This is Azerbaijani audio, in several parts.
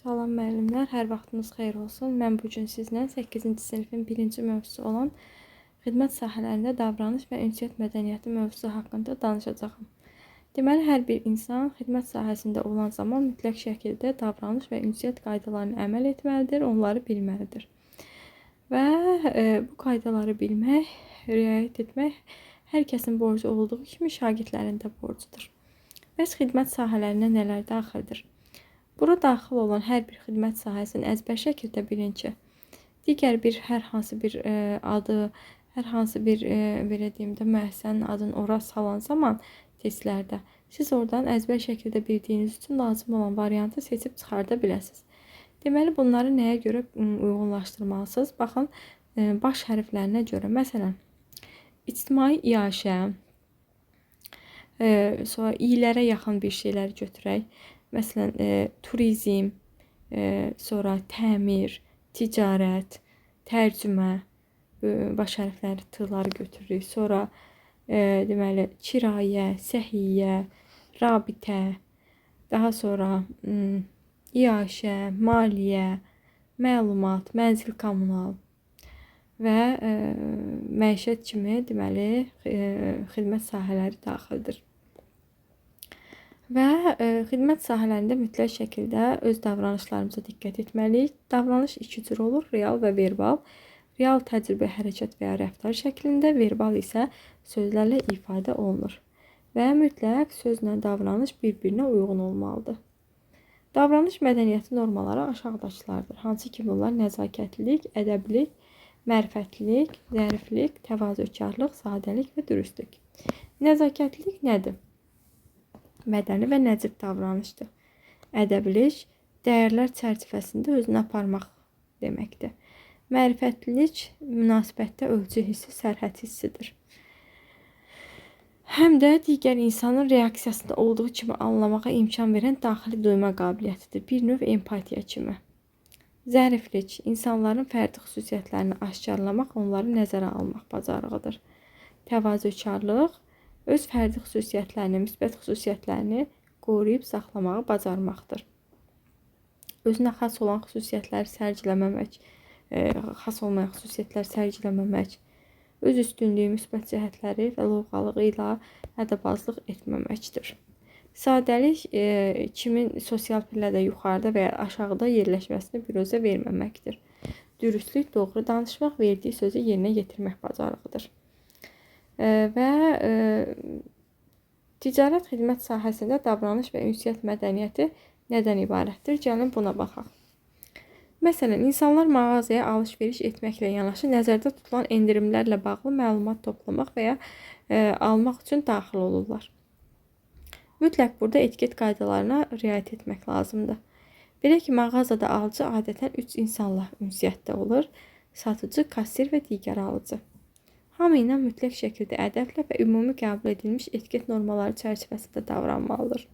Salam müəllimlər, hər vaxtınız xeyir olsun. Mən bu gün sizlə 8-ci sinifin 1-ci mövzusu olan xidmət sahələrində davranış və ünsiyyət mədəniyyəti mövzusu haqqında danışacağam. Deməli, hər bir insan xidmət sahəsində olan zaman mütləq şəkildə davranış və ünsiyyət qaydalarına əməl etməlidir, onları bilməlidir. Və bu qaydaları bilmək, riayət etmək hər kəsin borcu olduğu kimi şagirdlərin də borcudur. Bəs xidmət sahələrinə nələr daxildir? Bura daxil olan hər bir xidmət sahəsini əzbər şəkildə bilin ki, digər hər hansı bir adı, hər hansı bir belə deyim də müəssisənin adını ora salan zaman testlərdə siz oradan əzbər şəkildə bildiyiniz üçün lazım olan variantı seçib çıxarda biləsiniz. Deməli, bunları nəyə görə uyğunlaşdırmalısınız? Baxın, baş hərflərinə görə. Məsələn, ictimai iaşə, sonra ilərə yaxın bir şeyləri götürək. Məsələn, turizm, sonra təmir, ticarət, tərcümə, baş hərfləri t-ları götürürük. Sonra deməli, kirayə, səhiyyə, rabitə, daha sonra iaşə, maliyyə, məlumat, mənzil kommunal və məişət kimi deməli xidmət sahələri daxildir. Və xidmət sahələrində mütləq şəkildə öz davranışlarımıza diqqət etməliyik. Davranış iki cür olur, real və verbal. Real təcrübə, hərəkət və ya rəftar şəklində, verbal isə sözlərlə ifadə olunur. Və mütləq sözlə davranış bir-birinə uyğun olmalıdır. Davranış mədəniyyəti normaları aşağıdakılardır. Hansı ki bunlar nəzakətlilik, ədəblik, mərifətlilik, zəriflik, təvazökarlıq, sadəlik və dürüstlük. Nəzakətlilik nədir? Mədəni və nəcib davranışdır. Ədəbilik, dəyərlər çərçivəsində özünü aparmaq deməkdir. Mərifətlilik, münasibətdə ölçü hissi, sərhəd hissidir. Həm də digər insanın reaksiyasında olduğu kimi anlamağa imkan verən daxili duyma qabiliyyətidir. Bir növ empatiya kimi. Zəriflik, insanların fərdi xüsusiyyətlərini aşkarlamaq, onları nəzərə almaq bacarığıdır. Təvazökarlıq, öz fərdi xüsusiyyətlərini, müsbət xüsusiyyətlərini qoruyub saxlamağı bacarmaqdır. Özünə xas olan xüsusiyyətləri sərgiləməmək, xas olmayan xüsusiyyətləri sərgiləməmək, öz üstünlüyü, müsbət cəhətləri və lovğalığı ilə ədəbazlıq etməməkdir. Sadəlik, kimin sosial pillədə yuxarıda və ya aşağıda yerləşməsini biruzə verməməkdir. Dürüstlük, doğru danışmaq, verdiyi sözü yerinə yetirmək bacarığıdır. Və ticarət xidmət sahəsində davranış və ünsiyyət mədəniyyəti nədən ibarətdir? Gəlin buna baxaq. Məsələn, insanlar mağazaya alış-veriş etməklə yanaşı nəzərdə tutulan endirimlərlə bağlı məlumat toplamaq və ya almaq üçün daxil olurlar. Mütləq burada etiket qaydalarına riayət etmək lazımdır. Belə ki, mağazada alıcı adətən 3 insanla ünsiyyətdə olur: satıcı, kassir və digər alıcı. Hamı ilə mütləq şəkildə ədəblə və ümumi qəbul edilmiş etiket normaları çərçivəsində davranmalıdır.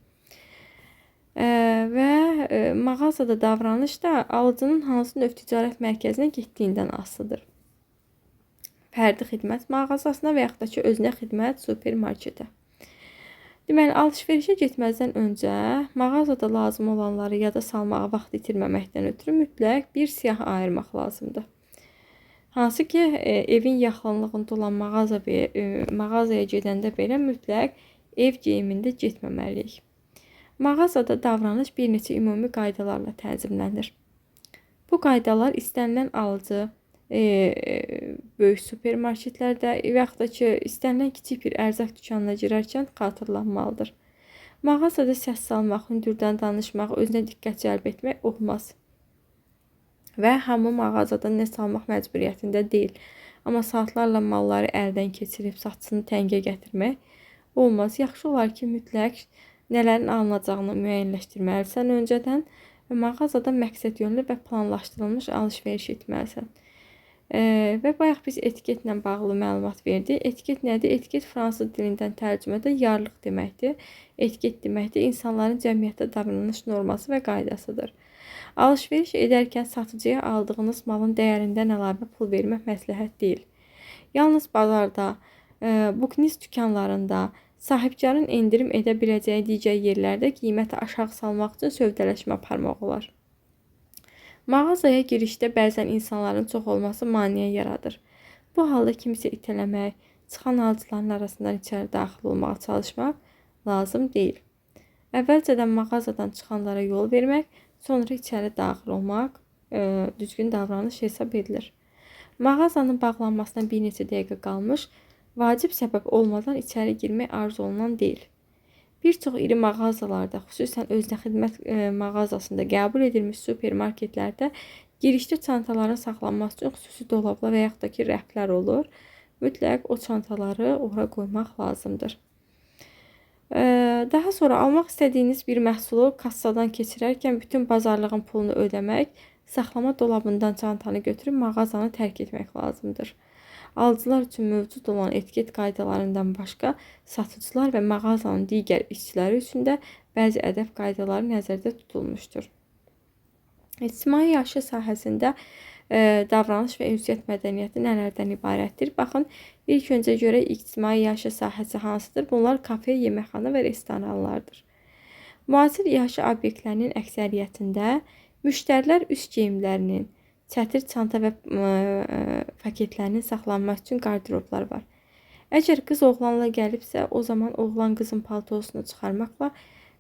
Və mağazada davranış da alıcının hansı növ ticarət mərkəzinə getdiyindən asılıdır. Fərdi xidmət mağazasına və yaxud da ki, özünə xidmət supermarketə. Deməli, alış-verişə getməzdən öncə mağazada lazım olanları yada salmağa vaxt itirməməkdən ötürü mütləq bir siyah ayırmaq lazımdır. Hansı ki, evin yaxınlığında olan mağazaya gedəndə belə mütləq ev geyimində getməməliyik. Mağazada davranış bir neçə ümumi qaydalarla tənzimlənir. Bu qaydalar istənilən alıcı, böyük supermarketlərdə və yaxud da ki, istənilən kiçik bir ərzaq dükanına girərkən xatırlanmalıdır. Mağazada səs salmaq, hündürdən danışmaq, özünə diqqət cəlb etmək olmaz. Və hamı mağazada nə salmaq məcburiyyətində deyil. Amma saatlarla malları əldən keçirib saçını təngə gətirmək olmaz. Yaxşı olar ki, mütləq nələrin alınacağını müəyyənləşdirməlisən öncədən və mağazada məqsəd yönlü və planlaşdırılmış alış-veriş etməlisən. Və bayaq biz etiketlə bağlı məlumat verdik. Etiket nədir? Etiket fransız dilindən tərcümədə yarlıq deməkdir. Etiket deməkdir insanların cəmiyyətdə davranış norması və qaydasıdır. Alış-veriş edərkən satıcıya aldığınız malın dəyərindən əlavə pul vermək məsləhət deyil. Yalnız bazarda, buknis dükanlarında, sahibkarın endirim edə biləcəyi digər yerlərdə qiyməti aşağı salmaq üçün sövdələşmə aparmaq olar. Mağazaya girişdə bəzən insanların çox olması maneə yaradır. Bu halda kimsə itələmək, çıxan alıcıların arasından içəri daxil olmağa çalışmaq lazım deyil. Əvvəlcədən mağazadan çıxanlara yol vermək, sonra içəri daxil olmaq düzgün davranış hesab edilir. Mağazanın bağlanmasına bir neçə dəqiqə qalmış, vacib səbəb olmadan içəri girmək arzu olunan deyil. Bir çox iri mağazalarda, xüsusən özünə xidmət mağazasında qəbul edilmiş supermarketlərdə girişdə çantaların saxlanması üçün xüsusi dolablar və yaxud da ki, rəflər olur. Mütləq o çantaları ora qoymaq lazımdır. Daha sonra almaq istədiyiniz bir məhsulu kassadan keçirərkən bütün bazarlığın pulunu ödəmək, saxlama dolabından çantanı götürüb mağazanı tərk etmək lazımdır. Alıcılar üçün mövcud olan etiket qaydalarından başqa, satıcılar və mağazanın digər işçiləri üçün də bəzi ədəb qaydaları nəzərdə tutulmuşdur. İctimai yaşayış sahəsində davranış və ünsiyyət mədəniyyəti nələrdən ibarətdir? Baxın, ilk öncə görək ictimai yaşayış sahəsi hansıdır? Bunlar kafe, yeməkxana və restoranlardır. Müasir yaşayış obyektlərinin əksəriyyətində müştərilər üst geyimlərinin, çətir çanta və paketlərinin saxlanması üçün qardiroblar var. Əgər qız oğlanla gəlibsə, o zaman oğlan qızın paltosunu çıxarmaqla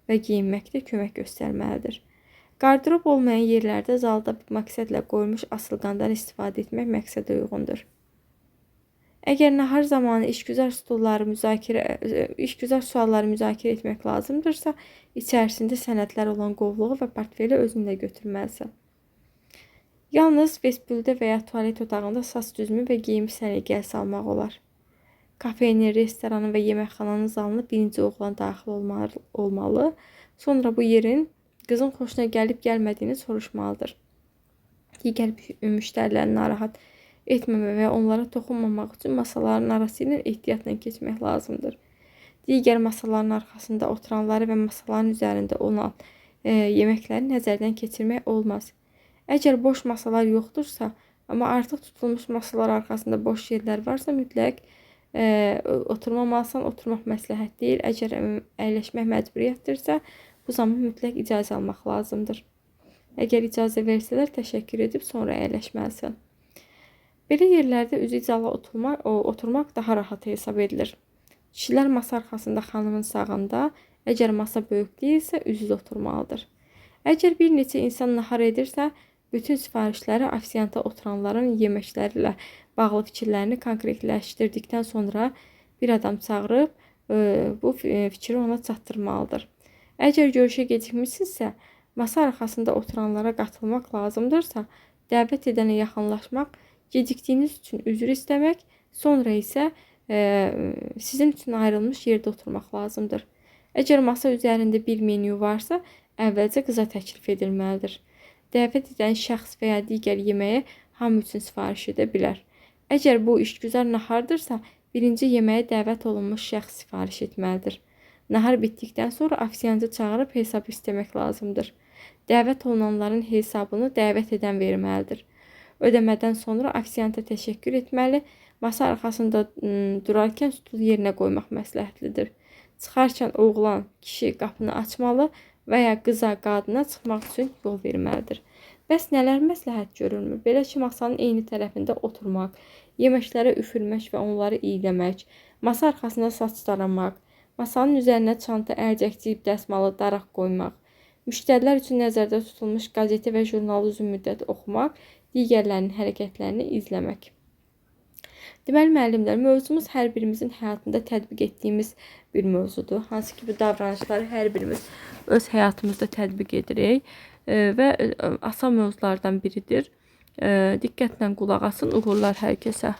və geyinməkdə kömək göstərməlidir. Qardirob olmayan yerlərdə zalda bir məqsədlə qoyulmuş asılqandan istifadə etmək məqsədə uyğundur. Əgər nahar zamanı işgüzar sualları müzakirə etmək lazımdırsa, içərisində sənədlər olan qovluğu və portfeli özünlə götürməlisən. Yalnız vestibüldə və ya tualet otağında saç düzümü və geyimi səliqəyə salmaq olar. Kafenin, restoranın və yeməkxananın zalına birinci oğlan daxil olmalı. Sonra bu yerin qızın xoşuna gəlib gəlmədiyini soruşmalıdır. Digər müştəriləri narahat etməmək və onlara toxunmamaq üçün masaların arası ilə ehtiyatla keçmək lazımdır. Digər masaların arxasında oturanları və masaların üzərində olan yeməkləri nəzərdən keçirmək olmaz. Əgər boş masalar yoxdursa, amma artıq tutulmuş masalar arxasında boş yerlər varsa, mütləq oturmamalısan, oturmaq məsləhət deyil. Əgər əyləşmək məcburiyyətdirsə, bu zaman mütləq icazə almaq lazımdır. Əgər icazə versələr, təşəkkür edib sonra əyləşməlisən. Belə yerlərdə üzü izalı oturmaq daha rahat hesab edilir. Kişilər masa arxasında xanımın sağında, əgər masa böyük deyilsə, üzüz oturmalıdır. Əgər bir neçə insan nahar edirsə, bütün sifarişləri ofisianta oturanların yeməklərlə bağlı fikirlərini konkretləşdirdikdən sonra bir adam çağırıb bu fikri ona çatdırmalıdır. Əgər görüşə gecikmişsinizsə, masa arxasında oturanlara qatılmaq lazımdırsa, dəvət edənə yaxınlaşmaq, gecikdiyiniz üçün üzr istəmək, sonra isə sizin üçün ayrılmış yerdə oturmaq lazımdır. Əgər masa üzərində bir menyu varsa, əvvəlcə qıza təklif edilməlidir. Dəvət edən şəxs və ya digər yeməyə hamı üçün sifariş edə bilər. Əgər bu işgüzar nahardırsa, birinci yeməyə dəvət olunmuş şəxs sifariş etməlidir. Nahar bitdikdən sonra ofisiantı çağırıb hesab istəmək lazımdır. Dəvət olunanların hesabını dəvət edən verməlidir. Ödəmədən sonra ofisianta təşəkkür etməli, masa arxasında durarkən stul yerinə qoymaq məsləhətlidir. Çıxarkən oğlan, kişi qapını açmalı və ya qıza, qadına çıxmaq üçün yol verməlidir. Bəs nələr məsləhət görülmür? Belə ki, masanın eyni tərəfində oturmaq, yeməklərə üfürmək və onları iyləmək, masa arxasında saç daramaq, masanın üzərinə çanta, əlcək, cib dəsmalı, daraq qoymaq, müştərilər üçün nəzərdə tutulmuş qazeti və jurnalı uzun müddət oxumaq, digərlərinin hərəkətlərini izləmək. Deməli, müəllimlər, mövzumuz hər birimizin həyatında tətbiq etdiyimiz bir mövzudur. Hansı ki, bu davranışları hər birimiz öz həyatımızda tətbiq edirik və asan mövzulardan biridir. Diqqətlə qulaq asın, uğurlar hər kəsə.